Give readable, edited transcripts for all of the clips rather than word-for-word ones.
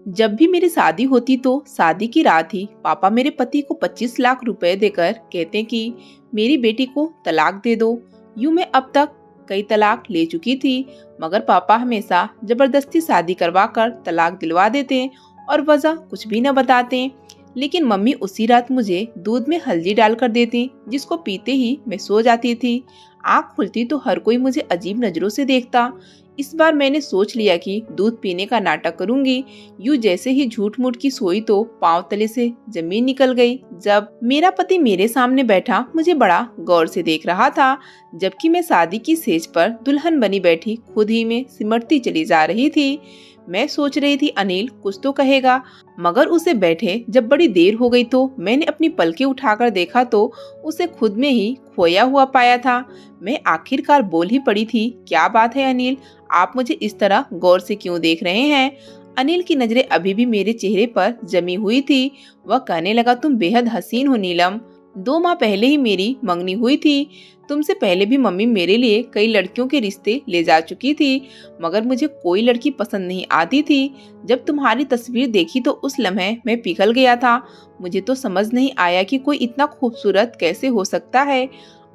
जब भी मेरी शादी होती तो शादी की रात ही पापा मेरे पति को 25 लाख रुपए देकर कहते कि मेरी बेटी को तलाक दे दो। यूं मैं अब तक कई तलाक ले चुकी थी, मगर पापा हमेशा जबरदस्ती शादी करवा कर तलाक दिलवा देते और वजह कुछ भी न बताते। लेकिन मम्मी उसी रात मुझे दूध में हल्दी डालकर देती, जिसको पीते ही मैं सो जाती थी। आँख खुलती तो हर कोई मुझे अजीब नजरों से देखता। इस बार मैंने सोच लिया कि दूध पीने का नाटक करूंगी। यूं जैसे ही झूठ मूठ की सोई तो पांव तले से जमीन निकल गई। जब मेरा पति मेरे सामने बैठा मुझे बड़ा गौर से देख रहा था, जबकि मैं शादी की सेज पर दुल्हन बनी बैठी खुद ही में सिमटती चली जा रही थी। मैं सोच रही थी अनिल कुछ तो कहेगा, मगर उसे बैठे जब बड़ी देर हो गई तो मैंने अपनी पलकें उठाकर देखा तो उसे खुद में ही खोया हुआ पाया था। मैं आखिरकार बोल ही पड़ी थी, क्या बात है अनिल, आप मुझे इस तरह गौर से क्यों देख रहे हैं? अनिल की नजरें अभी भी मेरे चेहरे पर जमी हुई थी। वह कहने लगा, तुम बेहद हसीन हो नीलम। 2 माह पहले ही मेरी मंगनी हुई थी। तुमसे पहले भी मम्मी मेरे लिए कई लड़कियों के रिश्ते ले जा चुकी थी, मगर मुझे कोई लड़की पसंद नहीं आती थी। जब तुम्हारी तस्वीर देखी तो उस लम्हे मैं पिघल गया था। मुझे तो समझ नहीं आया कि कोई इतना खूबसूरत कैसे हो सकता है।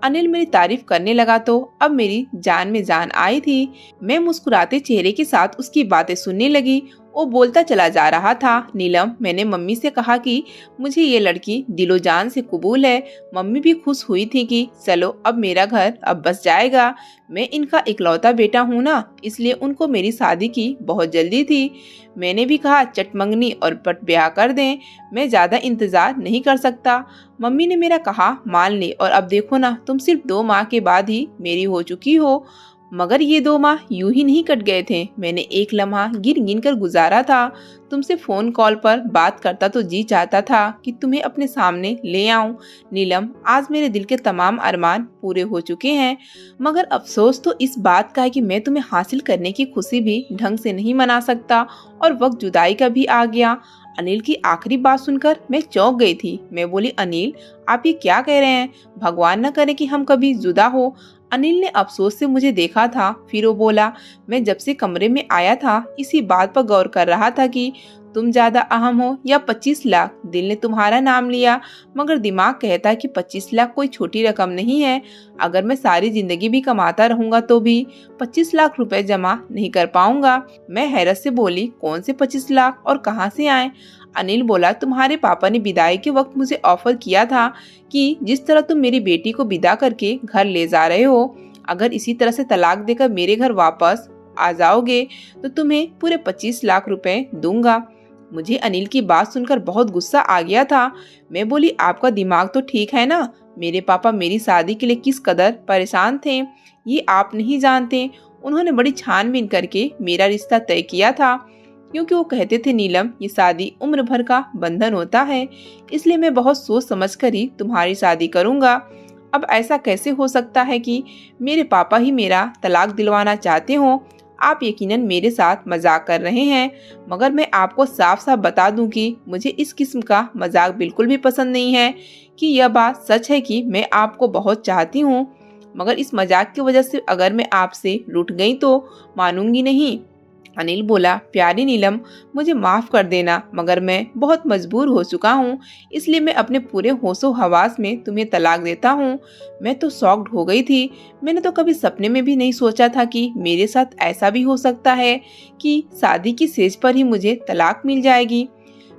अनिल मेरी तारीफ करने लगा तो अब मेरी जान में जान आई थी। मैं मुस्कुराते चेहरे के साथ उसकी बातें सुनने लगी। वो बोलता चला जा रहा था, नीलम, मैंने मम्मी से कहा कि मुझे ये लड़की दिलो जान से कबूल है। मम्मी भी खुश हुई थी कि चलो अब मेरा घर अब बस जाएगा। मैं इनका इकलौता बेटा हूँ ना, इसलिए उनको मेरी शादी की बहुत जल्दी थी। मैंने भी कहा चटमंगनी और पट ब्याह कर दें, मैं ज्यादा इंतजार नहीं कर सकता। मम्मी ने मेरा कहा मान ली, और अब देखो ना, तुम सिर्फ 2 माह के बाद ही मेरी हो चुकी हो। मगर ये 2 माह यूं ही नहीं कट गए थे। मैंने एक लम्हा गिन गिन कर गुजारा था। तुमसे फोन कॉल पर बात करता तो जी चाहता था कि तुम्हें अपने सामने ले आऊं। नीलम, आज मेरे दिल के तमाम अरमान पूरे हो चुके हैं, मगर अफसोस तो इस बात का है कि मैं तुम्हें हासिल करने की खुशी भी ढंग से नहीं मना सकता, और वक्त जुदाई का भी आ गया। अनिल की आखिरी बात सुनकर मैं चौंक गई थी। मैं बोली, अनिल, आप ये क्या कह रहे हैं? भगवान न करे कि हम कभी जुदा हो। अनिल ने अफसोस से मुझे देखा था, फिर वो बोला, मैं जब से कमरे में आया था इसी बात पर गौर कर रहा था कि तुम ज्यादा अहम हो या 25 लाख। दिल ने तुम्हारा नाम लिया, मगर दिमाग कहता है कि 25 लाख कोई छोटी रकम नहीं है। अगर मैं सारी जिंदगी भी कमाता रहूंगा तो भी 25 लाख रुपए जमा नहीं कर पाऊंगा। मैं हैरत से बोली, कौन से 25 लाख और कहां से आए? अनिल बोला, तुम्हारे पापा ने विदाई के वक्त मुझे ऑफर किया था कि जिस तरह तुम मेरी बेटी को विदा करके घर ले जा रहे हो, अगर इसी तरह से तलाक देकर मेरे घर वापस आ जाओगे तो तुम्हें पूरे 25 लाख रुपए दूंगा। मुझे अनिल की बात सुनकर बहुत गुस्सा आ गया था। मैं बोली, आपका दिमाग तो ठीक है ना? मेरे पापा मेरी शादी के लिए किस कदर परेशान थे ये आप नहीं जानते। उन्होंने बड़ी छानबीन करके मेरा रिश्ता तय किया था, क्योंकि वो कहते थे, नीलम, ये शादी उम्र भर का बंधन होता है, इसलिए मैं बहुत सोच समझ कर ही तुम्हारी शादी करूंगा। अब ऐसा कैसे हो सकता है कि मेरे पापा ही मेरा तलाक दिलवाना चाहते हो? आप यकीनन मेरे साथ मजाक कर रहे हैं, मगर मैं आपको साफ साफ बता दूं कि मुझे इस किस्म का मजाक बिल्कुल भी पसंद नहीं है। कि यह बात सच है कि मैं आपको बहुत चाहती हूँ, मगर इस मजाक की वजह से अगर मैं आपसे रूठ गई तो मानूंगी नहीं। अनिल बोला, प्यारी नीलम, मुझे माफ कर देना, मगर मैं बहुत मजबूर हो चुका हूँ, इसलिए मैं अपने पूरे होशो हवास में तुम्हें तलाक देता हूँ। मैं तो शॉक्ड हो गई थी। मैंने तो कभी सपने में भी नहीं सोचा था कि मेरे साथ ऐसा भी हो सकता है कि शादी की सेज पर ही मुझे तलाक मिल जाएगी।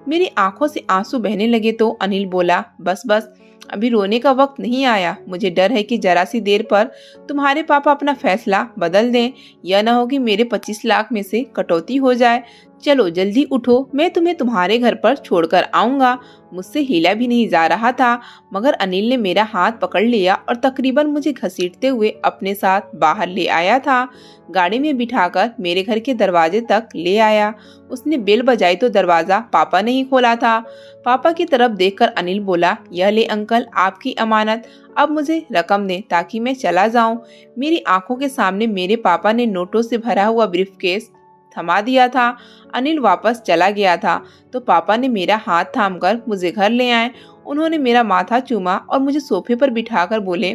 मेरी आंखों से आंसू बहने लगे तो अनिल बोला, बस बस, अभी रोने का वक्त नहीं आया। मुझे डर है कि जरा सी देर पर तुम्हारे पापा अपना फैसला बदल दें, या न हो कि मेरे 25 लाख में से कटौती हो जाए। चलो जल्दी उठो, मैं तुम्हें तुम्हारे घर पर छोड़कर आऊंगा। मुझसे हिला भी नहीं जा रहा था, मगर अनिल ने मेरा हाथ पकड़ लिया और तकरीबन मुझे घसीटते हुए अपने साथ बाहर ले आया था। गाड़ी में बिठाकर मेरे घर के दरवाजे तक ले आया। उसने बेल बजाई तो दरवाजा पापा ने ही खोला था। पापा की तरफ देखकर अनिल बोला, यह ले अंकल, आपकी अमानत, अब मुझे रकम दें ताकि मैं चला जाऊं। मेरी आंखों के सामने मेरे पापा ने नोटों से भरा हुआ ब्रीफकेस थमा दिया था। अनिल वापस चला गया था तो पापा ने मेरा हाथ थामकर मुझे घर ले आए। उन्होंने मेरा माथा चूमा और मुझे सोफे पर बिठाकर बोले,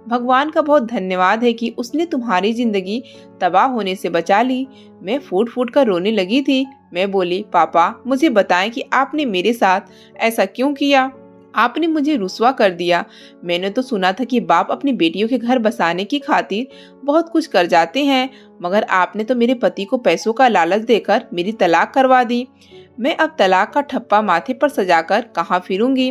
भगवान का बहुत धन्यवाद है कि उसने तुम्हारी जिंदगी तबाह होने से बचा ली। मैं फूट फूट कर रोने लगी थी। मैं बोली, पापा मुझे बताएं कि आपने मेरे साथ ऐसा क्यों किया? आपने मुझे रुसवा कर दिया। मैंने तो सुना था कि बाप अपनी बेटियों के घर बसाने की खातिर बहुत कुछ कर जाते हैं, मगर आपने तो मेरे पति को पैसों का लालच देकर मेरी तलाक करवा दी। मैं अब तलाक का ठप्पा माथे पर सजाकर कहाँ फिरूंगी?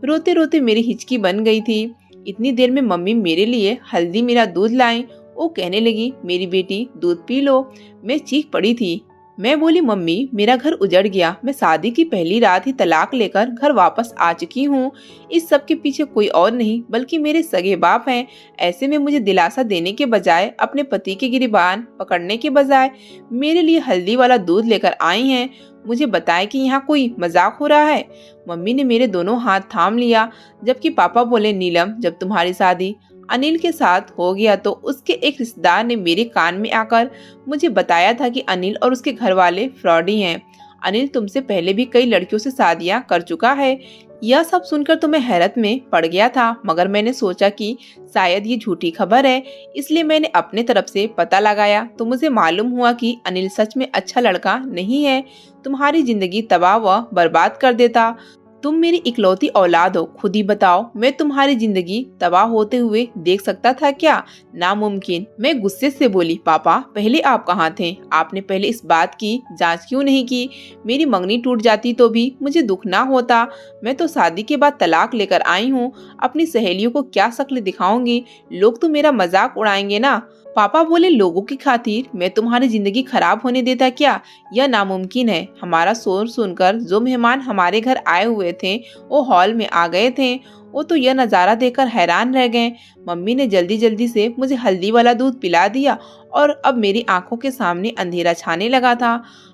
रोते रोते मेरी हिचकी बन गई थी। इतनी देर में मम्मी मेरे लिए हल्दी मेरा दूध लाई। वो कहने लगी, मेरी बेटी दूध पी लो। मैं चीख पड़ी थी। मैं बोली, मम्मी मेरा घर उजड़ गया, मैं शादी की पहली रात ही तलाक लेकर घर वापस आ चुकी हूँ। इस सब के पीछे कोई और नहीं बल्कि मेरे सगे बाप हैं। ऐसे में मुझे दिलासा देने के बजाय, अपने पति के गिरबान पकड़ने के बजाय मेरे लिए हल्दी वाला दूध लेकर आई हैं। मुझे बताए कि यहाँ कोई मजाक हो रहा है। मम्मी ने मेरे दोनों हाथ थाम लिया, जबकि पापा बोले, नीलम जब तुम्हारी शादी अनिल के साथ हो गया तो उसके एक रिश्तेदार ने मेरे कान में आकर मुझे बताया था कि अनिल और उसके घर वाले फ्रॉडी हैं। अनिल तुमसे पहले भी कई लड़कियों से शादियां कर चुका है। यह सब सुनकर तो मैं हैरत में पड़ गया था, मगर मैंने सोचा कि शायद ये झूठी खबर है, इसलिए मैंने अपने तरफ से पता लगाया तो मुझे मालूम हुआ कि अनिल सच में अच्छा लड़का नहीं है। तुम्हारी जिंदगी तबाह व बर्बाद कर देता। तुम मेरी इकलौती औलाद हो, खुद ही बताओ, मैं तुम्हारी जिंदगी तबाह होते हुए देख सकता था क्या? नामुमकिन। मैं गुस्से से बोली, पापा पहले आप कहाँ थे? आपने पहले इस बात की जांच क्यों नहीं की? मेरी मंगनी टूट जाती तो भी मुझे दुख ना होता। मैं तो शादी के बाद तलाक लेकर आई हूँ। अपनी सहेलियों को क्या शक्ल दिखाऊंगी? लोग तो मेरा मजाक उड़ाएंगे ना। पापा बोले, लोगों की खातिर मैं तुम्हारी जिंदगी खराब होने देता क्या? यह नामुमकिन है। हमारा शोर सुनकर जो मेहमान हमारे घर आए हुए थे वो हॉल में आ गए थे। वो तो यह नज़ारा देखकर हैरान रह गए। मम्मी ने जल्दी जल्दी से मुझे हल्दी वाला दूध पिला दिया और अब मेरी आंखों के सामने अंधेरा छाने लगा था।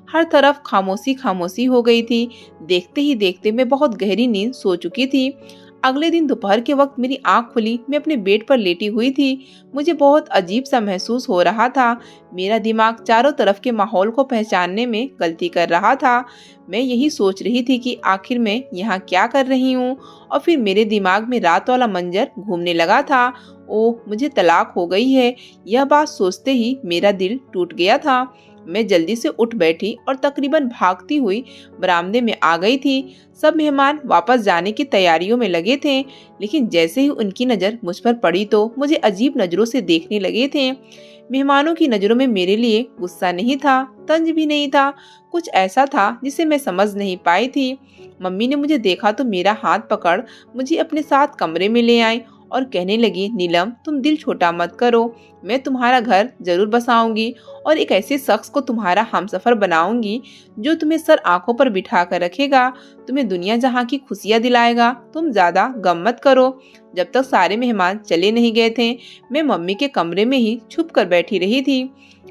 हर तरफ खामोशी खामोशी हो गई थी। देखते ही देखते मैं बहुत गहरी नींद सो चुकी थी। अगले दिन दोपहर के वक्त मेरी आंख खुली, मैं अपने बेड पर लेटी हुई थी। मुझे बहुत अजीब सा महसूस हो रहा था। मेरा दिमाग चारों तरफ के माहौल को पहचानने में गलती कर रहा था। मैं यही सोच रही थी कि आखिर मैं यहाँ क्या कर रही हूँ, और फिर मेरे दिमाग में रात वाला मंजर घूमने लगा था। ओह, मुझे तलाक हो गई है। यह बात सोचते ही मेरा दिल टूट गया था। मैं जल्दी से उठ बैठी और तकरीबन भागती हुई बरामदे में आ गई थी। सब मेहमान वापस जाने की तैयारियों में लगे थे, लेकिन जैसे ही उनकी नज़र मुझ पर पड़ी तो मुझे अजीब नज़रों से देखने लगे थे। मेहमानों की नज़रों में मेरे लिए गुस्सा नहीं था, तंज भी नहीं था, कुछ ऐसा था जिसे मैं समझ नहीं पाई थी। मम्मी ने मुझे देखा तो मेरा हाथ पकड़ मुझे अपने साथ कमरे में ले आई और कहने लगी, नीलम तुम दिल छोटा मत करो, मैं तुम्हारा घर जरूर बसाऊंगी और एक ऐसे शख्स को तुम्हारा हमसफर बनाऊंगी जो तुम्हें सर आंखों पर बिठा कर रखेगा, तुम्हें दुनिया जहां की खुशियां दिलाएगा। तुम ज्यादा गम मत करो। जब तक सारे मेहमान चले नहीं गए थे, मैं मम्मी के कमरे में ही छुप कर बैठी रही थी।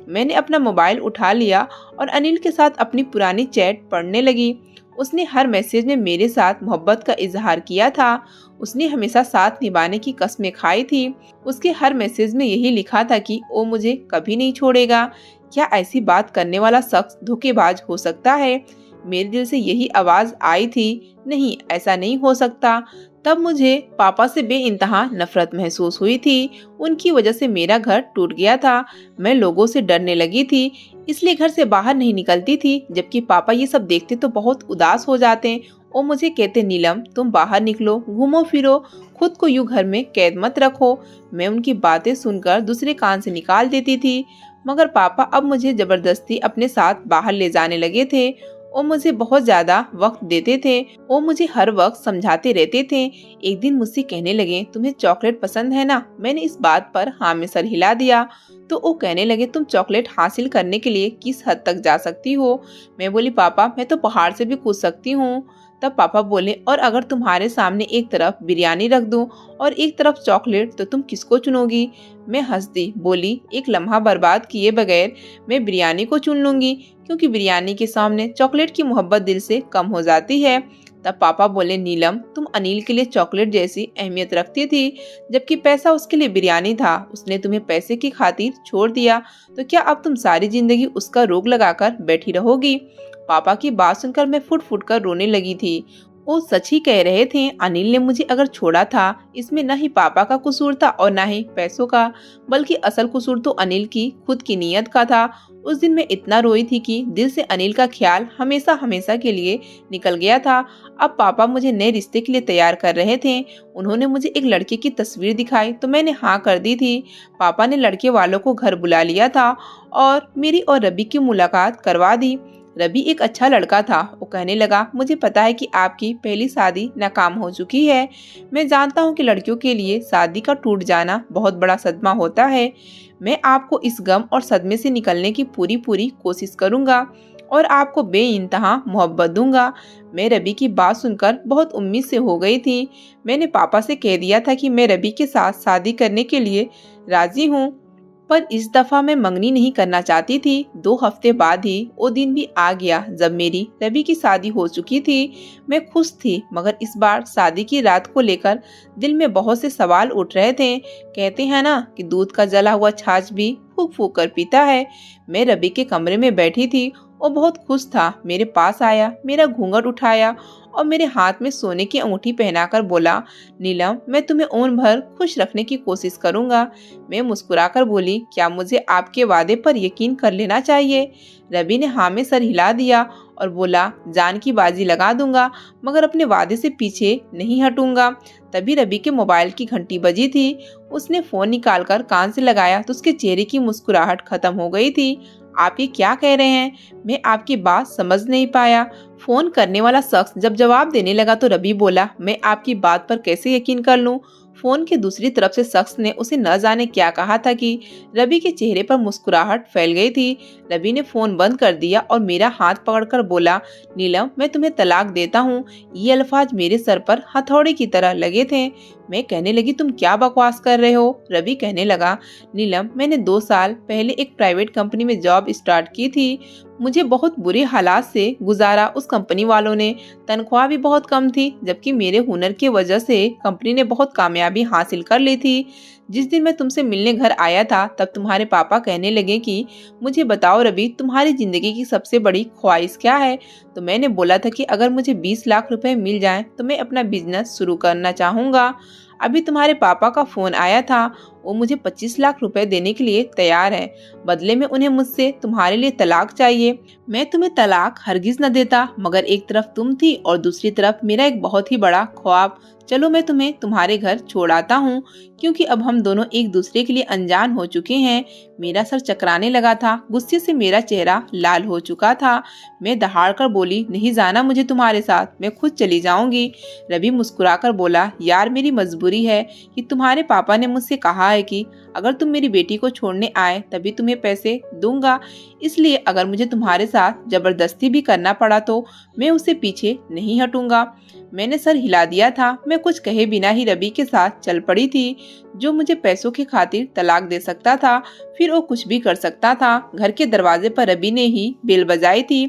मैंने अपना मोबाइल उठा लिया और अनिल के साथ अपनी पुरानी चैट पढ़ने लगी। उसने हर मैसेज में मेरे साथ मोहब्बत का इजहार किया था। उसने हमेशा साथ निभाने की कस्में खाई थी। उसके हर मैसेज में यही लिखा था कि वो मुझे कभी नहीं छोड़ेगा। क्या ऐसी बात करने वाला शख्स धोखेबाज हो सकता है? मेरे दिल से यही आवाज आई थी, नहीं ऐसा नहीं हो सकता। तब मुझे पापा से बेइंतहा नफरत महसूस हुई थी। उनकी वजह से मेरा घर टूट गया था। मैं लोगों से डरने लगी थी, इसलिए घर से बाहर नहीं निकलती थी। जबकि पापा ये सब देखते तो बहुत उदास हो जाते। वो मुझे कहते, नीलम तुम बाहर निकलो, घूमो फिरो, खुद को यूं घर में कैद मत रखो। मैं उनकी बातें सुनकर दूसरे कान से निकाल देती थी, मगर पापा अब मुझे जबरदस्ती अपने साथ बाहर ले जाने लगे थे। वो मुझे बहुत ज्यादा वक्त देते थे। वो मुझे हर वक्त समझाते रहते थे। एक दिन मुझसे कहने लगे, तुम्हें चॉकलेट पसंद है ना? मैंने इस बात पर हाँ में सर हिला दिया। तो वो कहने लगे, तुम चॉकलेट हासिल करने के लिए किस हद तक जा सकती हो? मैं बोली, पापा मैं तो पहाड़ से भी कूद सकती हूँ। तब पापा बोले, और अगर तुम्हारे सामने एक तरफ बिरयानी रख दूं और एक तरफ चॉकलेट तो तुम किसको चुनोगी? मैं हंस दी, बोली, एक लम्हा बर्बाद किए बगैर मैं बिरयानी को चुन लूंगी, क्योंकि बिरयानी के सामने चॉकलेट की मोहब्बत दिल से कम हो जाती है। तब पापा बोले, नीलम तुम अनिल के लिए चॉकलेट जैसी अहमियत रखती थी, जबकि पैसा उसके लिए बिरयानी था। उसने तुम्हें पैसे की खातिर छोड़ दिया, तो क्या अब तुम सारी जिंदगी उसका रोग लगाकर बैठी रहोगी? पापा की बात सुनकर मैं फुट फुट कर रोने लगी थी। वो सच ही कह रहे थे। अनिल ने मुझे अगर छोड़ा था, इसमें न ही पापा का कसूर था और न ही पैसों का, बल्कि असल कसूर तो अनिल की खुद की नीयत का था। उस दिन मैं इतना रोई थी कि दिल से अनिल का ख्याल हमेशा हमेशा के लिए निकल गया था। अब पापा मुझे नए रिश्ते के लिए तैयार कर रहे थे। उन्होंने मुझे एक लड़के की तस्वीर दिखाई तो मैंने हाँ कर दी थी। पापा ने लड़के वालों को घर बुला लिया था और मेरी और रवि की मुलाकात करवा दी। रवि एक अच्छा लड़का था। वो कहने लगा, मुझे पता है कि आपकी पहली शादी नाकाम हो चुकी है। मैं जानता हूँ कि लड़कियों के लिए शादी का टूट जाना बहुत बड़ा सदमा होता है। मैं आपको इस गम और सदमे से निकलने की पूरी पूरी कोशिश करूँगा और आपको बेइंतहा मोहब्बत दूंगा। मैं रवि की बात सुनकर बहुत उम्मीद से हो गई थी। मैंने पापा से कह दिया था कि मैं रवि के साथ शादी करने के लिए राजी हूँ, पर इस दफा मैं मंगनी नहीं करना चाहती थी। 2 हफ्ते बाद ही वो दिन भी आ गया जब मेरी रवि की शादी हो चुकी थी। मैं खुश थी, मगर इस बार शादी की रात को लेकर दिल में बहुत से सवाल उठ रहे थे। कहते हैं ना कि दूध का जला हुआ छाछ भी फूक फूक कर पीता है। मैं रवि के कमरे में बैठी थी। वो बहुत खुश था। मेरे पास आया, मेरा घूंघट उठाया और मेरे हाथ में सोने की अंगूठी पहनाकर बोला, नीलम, मैं तुम्हें उम्र भर खुश रखने की कोशिश करूंगा। मैं मुस्कुराकर बोली, क्या मुझे आपके वादे पर यकीन कर लेना चाहिए? रवि ने हाँ में सर हिला दिया और बोला, जान की बाजी लगा दूंगा, मगर अपने वादे से पीछे नहीं हटूंगा। तभी रवि के मोबाइल की घंटी बजी थी। उसने फोन निकालकर कान से लगाया तो उसके चेहरे की मुस्कुराहट खत्म हो गई थी। आप ये क्या कह रहे हैं? मैं आपकी बात समझ नहीं पाया। फोन करने वाला शख्स जब जवाब देने लगा तो रवि बोला, मैं आपकी बात पर कैसे यकीन कर लूं? फोन की दूसरी तरफ से शख्स ने उसे न जाने क्या कहा था कि रवि के चेहरे पर मुस्कुराहट फैल गई थी। रवि ने फोन बंद कर दिया और मेरा हाथ पकड़कर बोला, नीलम, मैं तुम्हें तलाक देता हूँ। ये अल्फाज मेरे सर पर हथौड़े की तरह लगे थे। मैं कहने लगी, तुम क्या बकवास कर रहे हो? रवि कहने लगा, नीलम, मैंने 2 साल पहले एक प्राइवेट कंपनी में जॉब स्टार्ट की थी। मुझे बहुत बुरे हालात से गुजारा उस कंपनी वालों ने। तनख्वाह भी बहुत कम थी, जबकि मेरे हुनर की वजह से कंपनी ने बहुत कामयाबी हासिल कर ली थी। जिस दिन मैं तुमसे मिलने घर आया था तब तुम्हारे पापा कहने लगे कि मुझे बताओ रवि, तुम्हारी जिंदगी की सबसे बड़ी ख्वाहिश क्या है? तो मैंने बोला था कि अगर मुझे 20 लाख रुपए मिल जाएं तो मैं अपना बिजनेस शुरू करना चाहूँगा। अभी तुम्हारे पापा का फोन आया था। वो मुझे 25 लाख रुपए देने के लिए तैयार है। बदले में उन्हें मुझसे तुम्हारे लिए तलाक चाहिए। मैं तुम्हें तलाक हरगिज न देता, मगर एक तरफ तुम थी और दूसरी तरफ मेरा एक बहुत ही बड़ा ख्वाब। चलो मैं तुम्हें तुम्हारे घर छोड़ आता हूँ, क्योंकि अब हम दोनों एक दूसरे के लिए अनजान हो चुके हैं। मेरा सर चकराने लगा था। गुस्से से मेरा चेहरा लाल हो चुका था। मैं दहाड़ कर बोली, नहीं जाना मुझे तुम्हारे साथ, मैं खुद चली जाऊंगी। रवि मुस्कुराकर बोला, यार, मेरी मजबूरी है कि तुम्हारे पापा ने मुझसे कहा है कि अगर तुम मेरी बेटी को छोड़ने आए तभी तुम्हें पैसे दूंगा। इसलिए अगर मुझे तुम्हारे साथ जबरदस्ती भी करना पड़ा तो मैं उससे पीछे नहीं हटूंगा। मैंने सर हिला दिया था। मैं कुछ कहे बिना ही रवि के साथ चल पड़ी थी, जो मुझे पैसों की खातिर तलाक दे सकता था, फिर वो कुछ भी कर सकता था। घर के दरवाजे पर रवि ने ही बेल बजाई थी,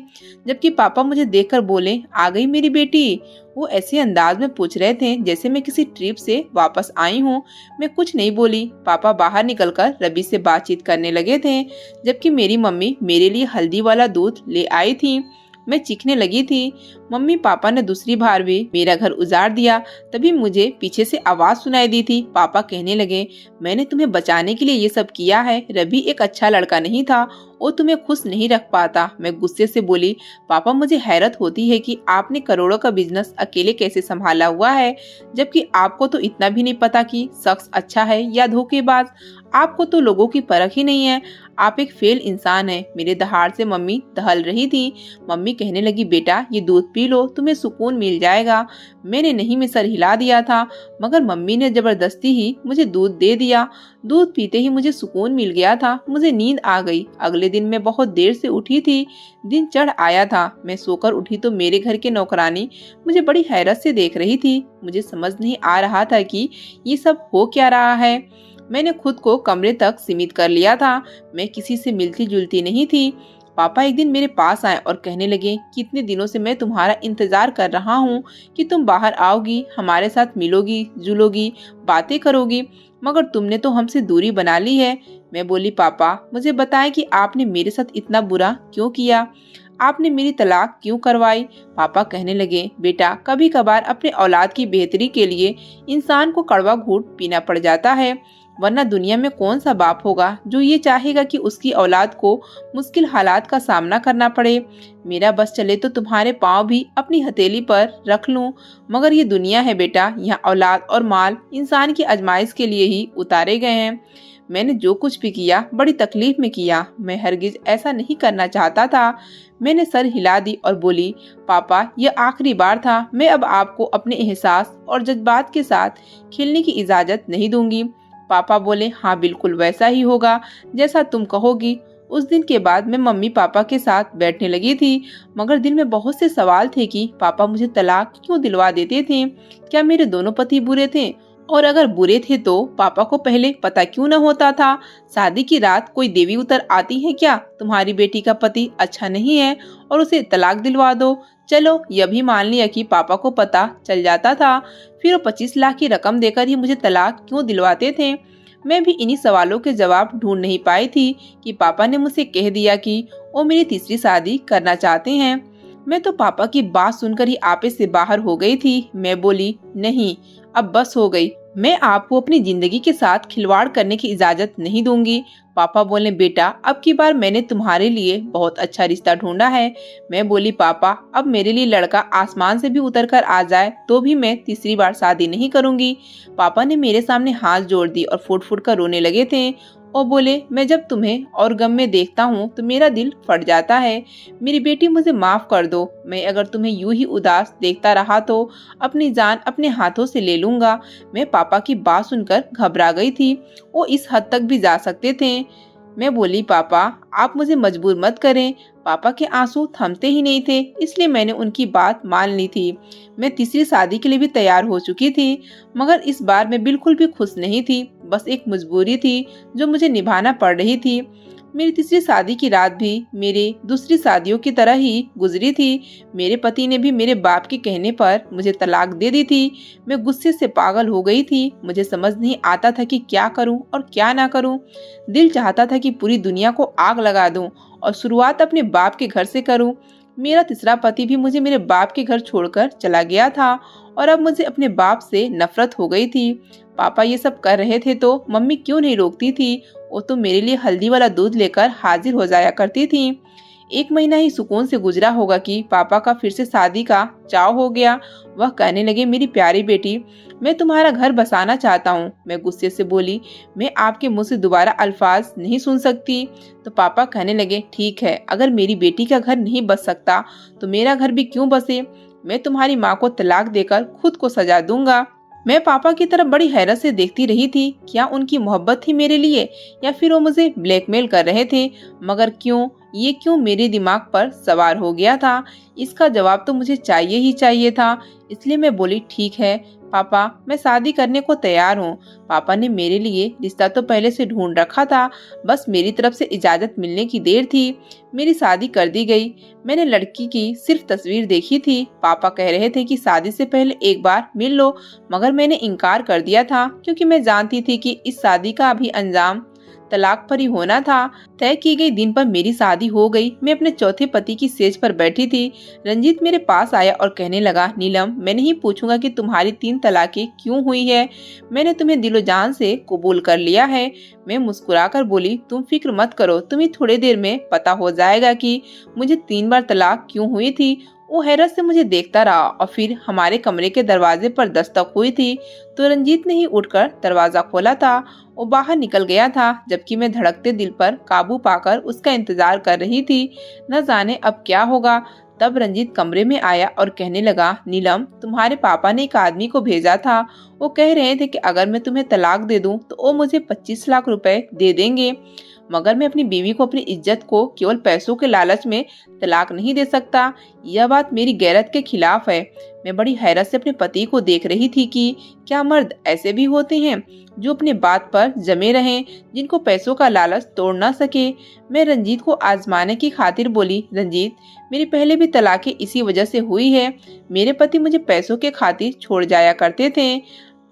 जबकि पापा मुझे देखकर बोले, आ गई मेरी बेटी? वो ऐसे अंदाज में पूछ रहे थे जैसे मैं किसी ट्रिप से वापस आई हूँ। मैं कुछ नहीं बोली। पापा बाहर निकलकर रवि से बातचीत करने लगे थे, जबकि मेरी मम्मी मेरे लिए हल्दी वाला दूध ले आई थी। मैं चीखने लगी थी। मम्मी पापा ने दूसरी बार भी मेरा घर उजाड़ दिया। तभी मुझे पीछे से आवाज सुनाई दी थी। पापा कहने लगे, मैंने तुम्हें बचाने के लिए ये सब किया है। रवि एक अच्छा लड़का नहीं था, वो तुम्हें खुश नहीं रख पाता। मैं गुस्से से बोली, पापा, मुझे हैरत होती है कि आपने करोड़ों का बिजनेस अकेले कैसे संभाला हुआ है, जबकि आपको तो इतना भी नहीं पता कि शख्स अच्छा है या धोखेबाज। आपको तो लोगों की परख ही नहीं है। आप एक फेल इंसान हैं। मेरे दहाड़ से मम्मी दहल रही थी। मम्मी कहने लगी, बेटा, ये दूध पी लो, तुम्हें सुकून मिल जाएगा। मैंने नहीं में सर हिला दिया था, मगर मम्मी ने जबरदस्ती ही मुझे दूध दे दिया। दूध पीते ही मुझे सुकून मिल गया था। मुझे नींद आ गई। अगले दिन मैं बहुत देर से उठी थी। दिन चढ़ आया था। मैं सोकर उठी तो मेरे घर के नौकरानी मुझे बड़ी हैरत से देख रही थी। मुझे समझ नहीं आ रहा था कि ये सब हो क्या रहा है। मैंने खुद को कमरे तक सीमित कर लिया था। मैं किसी से मिलती जुलती नहीं थी। पापा एक दिन मेरे पास आए और कहने लगे, कितने दिनों से मैं तुम्हारा इंतजार कर रहा हूँ कि तुम बाहर आओगी, हमारे साथ मिलोगी, जुलोगी, बातें करोगी, मगर तुमने तो हमसे दूरी बना ली है। मैं बोली, पापा, मुझे बताएं कि आपने मेरे साथ इतना बुरा क्यों किया? आपने मेरी तलाक क्यों करवाई? पापा कहने लगे, बेटा, कभी कभार अपने औलाद की बेहतरी के लिए इंसान को कड़वा घूंट पीना पड़ जाता है। वरना दुनिया में कौन सा बाप होगा जो ये चाहेगा कि उसकी औलाद को मुश्किल हालात का सामना करना पड़े। मेरा बस चले तो तुम्हारे पाँव भी अपनी हथेली पर रख लूं, मगर ये दुनिया है बेटा, यहाँ औलाद और माल इंसान की आजमाइश के लिए ही उतारे गए हैं। मैंने जो कुछ भी किया बड़ी तकलीफ में किया, मैं हरगिज ऐसा नहीं करना चाहता था। मैंने सर हिला दी और बोली, पापा यह आखिरी बार था, मैं अब आपको अपने एहसास और जज्बात के साथ खेलने की इजाजत नहीं दूंगी। पापा बोले, हाँ बिल्कुल वैसा ही होगा जैसा तुम कहोगी। उस दिन के बाद मैं मम्मी पापा के साथ बैठने लगी थी, मगर दिल में बहुत से सवाल थे कि पापा मुझे तलाक क्यों दिलवा देते थे। क्या मेरे दोनों पति बुरे थे? और अगर बुरे थे तो पापा को पहले पता क्यों न होता था? शादी की रात कोई देवी उतर आती है क्या, तुम्हारी बेटी का पति अच्छा नहीं है और उसे तलाक दिलवा दो। चलो यह भी मान लिया कि पापा को पता चल जाता था, फिर वो 25 लाख की रकम देकर ही मुझे तलाक क्यों दिलवाते थे? मैं भी इन्हीं सवालों के जवाब ढूंढ नहीं पाई थी कि पापा ने मुझसे कह दिया कि वो मेरी तीसरी शादी करना चाहते हैं। मैं तो पापा की बात सुनकर ही आपे से बाहर हो गई थी। मैं बोली, नहीं अब बस हो गई, मैं आपको अपनी जिंदगी के साथ खिलवाड़ करने की इजाजत नहीं दूंगी। पापा बोले, बेटा अब की बार मैंने तुम्हारे लिए बहुत अच्छा रिश्ता ढूंढा है। मैं बोली, पापा अब मेरे लिए लड़का आसमान से भी उतर कर आ जाए तो भी मैं तीसरी बार शादी नहीं करूंगी। पापा ने मेरे सामने हाथ जोड़ दी और फुट फुट कर रोने लगे थे और बोले, मैं जब तुम्हें और गम में देखता हूँ तो मेरा दिल फट जाता है। मेरी बेटी मुझे माफ कर दो, मैं अगर तुम्हें यूं ही उदास देखता रहा तो अपनी जान अपने हाथों से ले लूंगा। मैं पापा की बात सुनकर घबरा गई थी, वो इस हद तक भी जा सकते थे। मैं बोली, पापा आप मुझे मजबूर मत करें। पापा के आंसू थमते ही नहीं थे, इसलिए मैंने उनकी बात मान ली थी। मैं तीसरी शादी के लिए भी तैयार हो चुकी थी, मगर इस बार मैं बिल्कुल भी खुश नहीं थी। बस एक मजबूरी थी जो मुझे निभाना पड़ रही थी। मेरी तीसरी शादी की रात भी मेरी दूसरी शादियों की तरह ही गुजरी थी। मेरे पति ने भी मेरे बाप के कहने पर मुझे तलाक दे दी थी। मैं गुस्से से पागल हो गई थी। मुझे समझ नहीं आता था कि क्या करूं और क्या ना करूं। दिल चाहता था कि पूरी दुनिया को आग लगा दूं और शुरुआत अपने बाप के घर से करूं। मेरा तीसरा पति भी मुझे मेरे बाप के घर छोड़कर चला गया था और अब मुझे अपने बाप से नफरत हो गई थी। पापा ये सब कर रहे थे तो मम्मी क्यों नहीं रोकती थी? वो तो मेरे लिए हल्दी वाला दूध लेकर हाजिर हो जाया करती थी। 1 महीना ही सुकून से गुजरा होगा कि पापा का फिर से शादी का चाव हो गया। वह कहने लगे, मेरी प्यारी बेटी मैं तुम्हारा घर बसाना चाहता हूँ। मैं गुस्से से बोली, मैं आपके मुंह से दोबारा अल्फाज नहीं सुन सकती। तो पापा कहने लगे, ठीक है, अगर मेरी बेटी का घर नहीं बस सकता तो मेरा घर भी क्यों बसे। मैं तुम्हारी माँ को तलाक देकर खुद को सजा दूंगा। मैं पापा की तरफ बड़ी हैरत से देखती रही थी। क्या उनकी मोहब्बत थी मेरे लिए या फिर वो मुझे ब्लैकमेल कर रहे थे? मगर क्यों, ये क्यों मेरे दिमाग पर सवार हो गया था? इसका जवाब तो मुझे चाहिए ही चाहिए था। इसलिए मैं बोली, ठीक है पापा, मैं शादी करने को तैयार हूँ। पापा ने मेरे लिए रिश्ता तो पहले से ढूंढ रखा था, बस मेरी तरफ से इजाजत मिलने की देर थी। मेरी शादी कर दी गई। मैंने लड़की की सिर्फ तस्वीर देखी थी। पापा कह रहे थे कि शादी से पहले एक बार मिल लो, मगर मैंने इनकार कर दिया था क्योंकि मैं जानती थी कि इस शादी का भी अंजाम तलाक पर ही होना था। तय की गई दिन पर मेरी शादी हो गई। मैं अपने चौथे पति की सेज पर बैठी थी। रंजीत मेरे पास आया और कहने लगा, नीलम मैं नहीं पूछूंगा कि तुम्हारी 3 तलाकें क्यों हुई है, मैंने तुम्हें दिलो जान से कबूल कर लिया है। मैं मुस्कुराकर बोली, तुम फिक्र मत करो, तुम्हें थोड़ी देर में पता हो जाएगा कि मुझे 3 बार तलाक क्यों हुई थी। वो हैरत से मुझे देखता रहा और फिर हमारे कमरे के दरवाजे पर दस्तक हुई थी तो रंजीत ने ही उठकर दरवाजा खोला था। वो बाहर निकल गया था, जबकि मैं धड़कते दिल पर काबू पाकर उसका इंतजार कर रही थी। न जाने अब क्या होगा। तब रंजीत कमरे में आया और कहने लगा, नीलम तुम्हारे पापा ने एक आदमी को भेजा था। वो कह रहे थे कि अगर मैं तुम्हें तलाक दे दूं तो वो मुझे 25 लाख रुपए दे देंगे, मगर मैं अपनी बीवी को अपनी इज्जत को केवल पैसों के लालच में तलाक नहीं दे सकता। यह बात मेरी गैरत के खिलाफ है। मैं बड़ी हैरत से अपने पति को देख रही थी कि क्या मर्द ऐसे भी होते हैं जो अपने बात पर जमे रहें, जिनको पैसों का लालच तोड़ ना सके। मैं रंजीत को आजमाने की खातिर बोली, रंजीत मेरी पहले भी तलाकें इसी वजह से हुई है। मेरे पति मुझे पैसों के खातिर छोड़ जाया करते थे।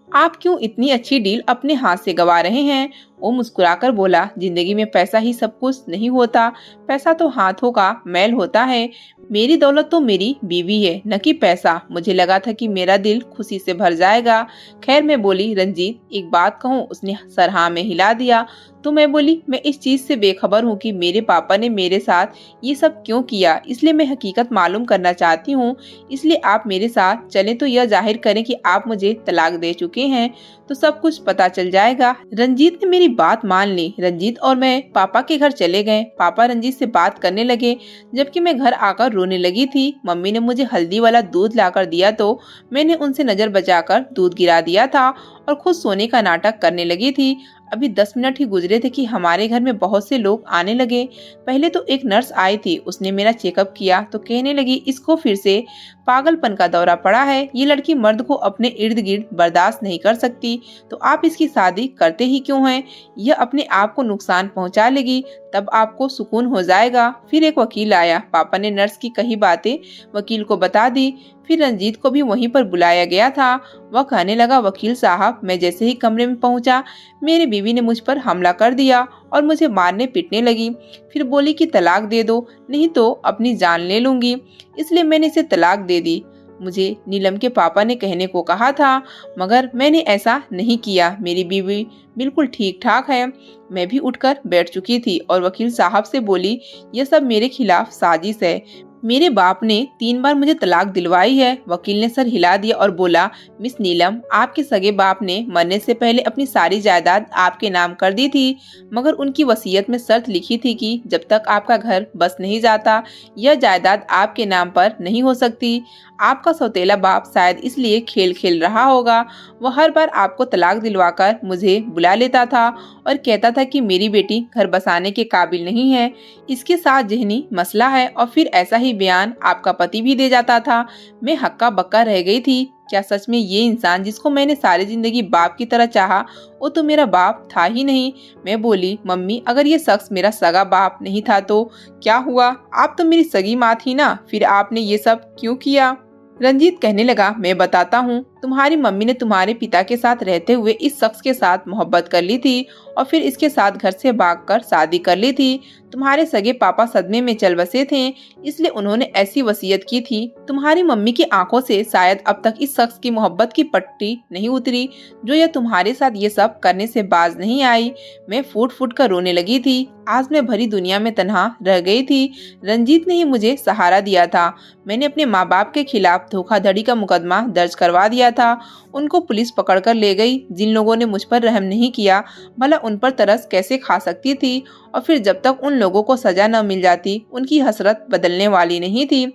आप क्यों इतनी अच्छी डील अपने हाथ से गवा रहे हैं? वो मुस्कुराकर बोला, जिंदगी में पैसा ही सब कुछ नहीं होता, पैसा तो हाथों का मैल होता है। मेरी दौलत तो मेरी बीवी है, न कि पैसा। मुझे लगा था कि मेरा दिल खुशी से भर जाएगा। खैर मैं बोली, रंजीत एक बात कहूँ? उसने सर हाँ में हिला दिया। तो मैं बोली, मैं इस चीज से बेखबर हूँ कि मेरे पापा ने मेरे साथ ये सब क्यों किया, इसलिए मैं हकीकत मालूम करना चाहती हूँ। इसलिए आप मेरे साथ चलें तो यह जाहिर करें कि आप मुझे तलाक दे चुके हैं, तो सब कुछ पता चल जाएगा। रंजीत ने मेरी बात मान ली। रंजीत और मैं पापा के घर चले गए। पापा रंजीत से बात करने लगे, जबकि मैं घर आकर रोने लगी थी। मम्मी ने मुझे हल्दी वाला दूध लाकर दिया तो मैंने उनसे नजर बचाकर दूध गिरा दिया था और खुद सोने का नाटक करने लगी थी। अभी 10 मिनट ही गुजरे थे कि हमारे घर में बहुत से लोग आने लगे। पहले तो एक नर्स आई थी, उसने मेरा चेकअप किया तो कहने लगी, इसको फिर से पागलपन का दौरा पड़ा है। ये लड़की मर्द को अपने इर्द गिर्द बर्दाश्त नहीं कर सकती, तो आप इसकी शादी करते ही क्यों हैं? यह अपने आप को नुकसान पहुंचा लेगी, तब आपको सुकून हो जाएगा। फिर एक वकील आया। पापा ने नर्स की कही बातें वकील को बता दी। फिर रंजीत को भी वहीं पर बुलाया गया था। वह कहने लगा, वकील साहब, मैं जैसे ही कमरे में पहुंचा, मेरी बीवी ने मुझ पर हमला कर दिया और मुझे मारने पीटने लगी। फिर बोली कि तलाक दे दो, नहीं तो अपनी जान ले लूंगी। इसलिए मैंने इसे तलाक दे दी। मुझे नीलम के पापा ने कहने को कहा था, मगर मैंने ऐसा नहीं किया। मेरी बीवी बिल्कुल ठीक ठाक है। मैं भी उठकर बैठ चुकी थी और वकील साहब से बोली, यह सब मेरे खिलाफ साजिश है। मेरे बाप ने 3 बार मुझे तलाक दिलवाई है। वकील ने सर हिला दिया और बोला, मिस नीलम, आपके सगे बाप ने मरने से पहले अपनी सारी जायदाद आपके नाम कर दी थी, मगर उनकी वसीयत में शर्त लिखी थी कि जब तक आपका घर बस नहीं जाता, यह जायदाद आपके नाम पर नहीं हो सकती। आपका सौतेला बाप शायद इसलिए खेल खेल रहा होगा। वह हर बार आपको तलाक दिलवाकर मुझे बुला लेता था और कहता था कि मेरी बेटी घर बसाने के काबिल नहीं है, इसके साथ ज़हनी मसला है, और फिर ऐसा ही बयान आपका पति भी दे जाता था। मैं हक्का बक्का रह गई थी। क्या सच में ये इंसान जिसको मैंने सारी जिंदगी बाप की तरह चाहा, वो तो मेरा बाप था ही नहीं? मैं बोली, मम्मी, अगर ये शख्स मेरा सगा बाप नहीं था तो क्या हुआ? आप तो मेरी सगी माँ थी ना, फिर आपने ये सब क्यों किया? रंजीत कहने लगा, मैं बताता हूँ। तुम्हारी मम्मी ने तुम्हारे पिता के साथ रहते हुए इस शख्स के साथ मोहब्बत कर ली थी और फिर इसके साथ घर से भागकर शादी कर ली थी। तुम्हारे सगे पापा सदमे में चल बसे थे, इसलिए उन्होंने ऐसी वसीयत की थी। तुम्हारी मम्मी की आंखों से शायद अब तक इस शख्स की मोहब्बत की पट्टी नहीं उतरी, जो यह तुम्हारे साथ ये सब करने से बाज नहीं आई। मैं फूट फूट कर रोने लगी थी। आज मैं भरी दुनिया में तन्हा रह गई थी। रंजीत ने ही मुझे सहारा दिया था। मैंने अपने माँ बाप के खिलाफ धोखाधड़ी का मुकदमा दर्ज करवा दिया था। उनको पुलिस पकड़कर ले गई। जिन लोगों ने मुझ पर रहम नहीं किया, भला उन पर तरस कैसे खा सकती थी? और फिर जब तक उन लोगों को सजा न मिल जाती, उनकी हसरत बदलने वाली नहीं थी।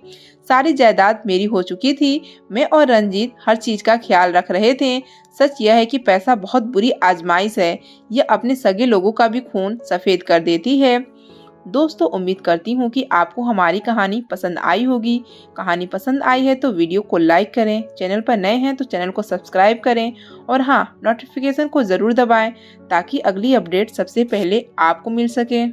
सारी जायदाद मेरी हो चुकी थी। मैं और रंजीत हर चीज का ख्याल रख रहे थे। सच यह है कि पैसा बहुत बुरी आजमाइश है। यह अपने सगे लोगों का भी खून सफेद कर देती है। दोस्तों, उम्मीद करती हूँ कि आपको हमारी कहानी पसंद आई होगी। कहानी पसंद आई है तो वीडियो को लाइक करें, चैनल पर नए हैं तो चैनल को सब्सक्राइब करें और हाँ, नोटिफिकेशन को ज़रूर दबाएं ताकि अगली अपडेट सबसे पहले आपको मिल सके।